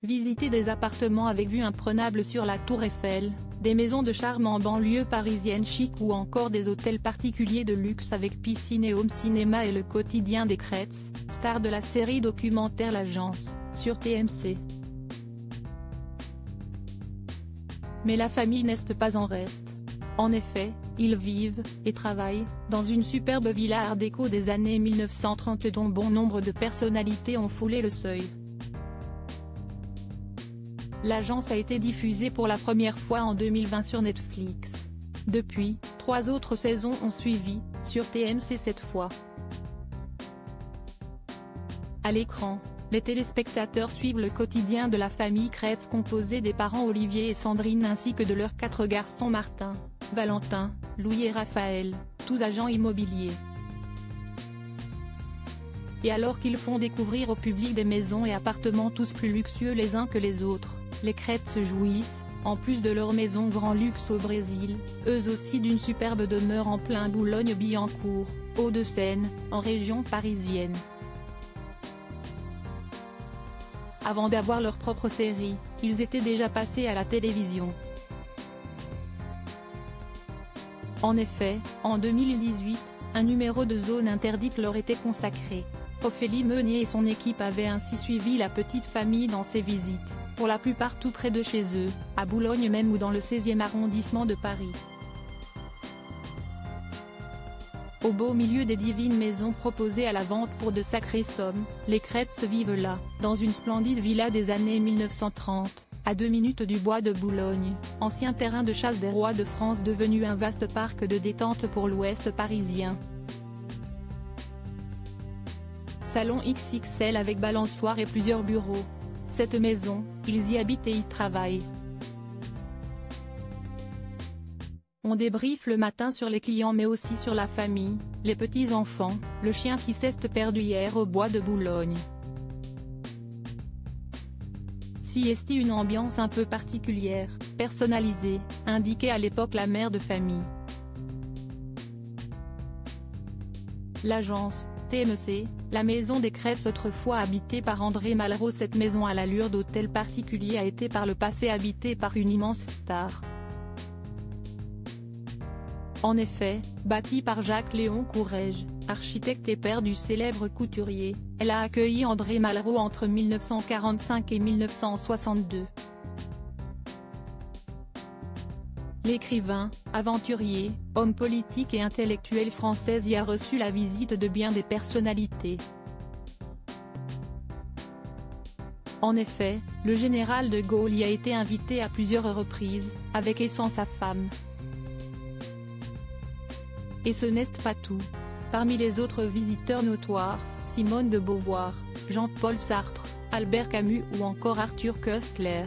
Visitez des appartements avec vue imprenable sur la Tour Eiffel, des maisons de charme en banlieue parisienne chic ou encore des hôtels particuliers de luxe avec piscine et home cinéma et le quotidien des Kretz, star de la série documentaire L'Agence, sur TMC. Mais la famille n'est pas en reste. En effet, ils vivent, et travaillent, dans une superbe villa art déco des années 1930 dont bon nombre de personnalités ont foulé le seuil. L'Agence a été diffusée pour la première fois en 2020 sur Netflix. Depuis, 3 autres saisons ont suivi, sur TMC cette fois. À l'écran, les téléspectateurs suivent le quotidien de la famille Kretz composée des parents Olivier et Sandrine ainsi que de leurs 4 garçons Martin, Valentin, Louis et Raphaël, tous agents immobiliers. Et alors qu'ils font découvrir au public des maisons et appartements tous plus luxueux les uns que les autres, les Kretz se jouissent, en plus de leur maison grand luxe au Brésil, eux aussi d'une superbe demeure en plein Boulogne-Billancourt, Hauts-de-Seine, en région parisienne. Avant d'avoir leur propre série, ils étaient déjà passés à la télévision. En effet, en 2018, un numéro de Zone Interdite leur était consacré. Ophélie Meunier et son équipe avaient ainsi suivi la petite famille dans ses visites, pour la plupart tout près de chez eux, à Boulogne même ou dans le 16e arrondissement de Paris. Au beau milieu des divines maisons proposées à la vente pour de sacrées sommes, les Kretz vivent là, dans une splendide villa des années 1930, à 2 minutes du bois de Boulogne, ancien terrain de chasse des rois de France devenu un vaste parc de détente pour l'ouest parisien. Salon XXL avec balançoire et plusieurs bureaux. Cette maison, ils y habitent et y travaillent. On débriefe le matin sur les clients mais aussi sur la famille, les petits-enfants, le chien qui s'est perdu hier au bois de Boulogne. Si est une ambiance un peu particulière, personnalisée, indiquait à l'époque la mère de famille. L'Agence, TMC, la maison des Kretz autrefois habitée par André Malraux. Cette maison à l'allure d'hôtel particulier a été par le passé habitée par une immense star. En effet, bâtie par Jacques-Léon Courrèges, architecte et père du célèbre couturier, elle a accueilli André Malraux entre 1945 et 1962. L'écrivain, aventurier, homme politique et intellectuel français y a reçu la visite de bien des personnalités. En effet, le général de Gaulle y a été invité à plusieurs reprises, avec et sans sa femme. Et ce n'est pas tout. Parmi les autres visiteurs notoires, Simone de Beauvoir, Jean-Paul Sartre, Albert Camus ou encore Arthur Koestler.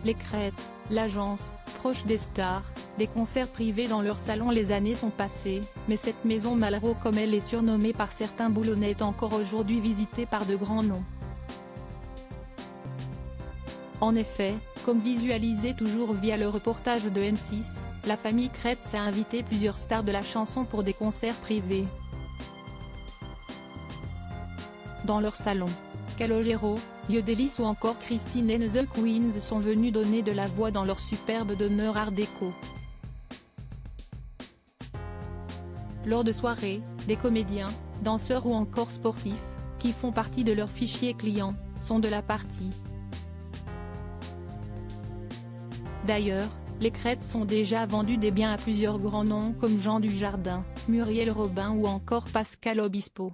Les Kretz, l'Agence, proche des stars, des concerts privés dans leur salon. Les années sont passées, mais cette maison Malraux comme elle est surnommée par certains Boulonnais est encore aujourd'hui visitée par de grands noms. En effet, comme visualisé toujours via le reportage de M6, la famille Kretz a invité plusieurs stars de la chanson pour des concerts privés. Dans leur salon, Calogero, Yodelis ou encore Christine and the Queens sont venus donner de la voix dans leur superbe demeure art déco. Lors de soirées, des comédiens, danseurs ou encore sportifs, qui font partie de leur fichier client, sont de la partie. D'ailleurs, les Kretz ont déjà vendu des biens à plusieurs grands noms comme Jean Dujardin, Muriel Robin ou encore Pascal Obispo.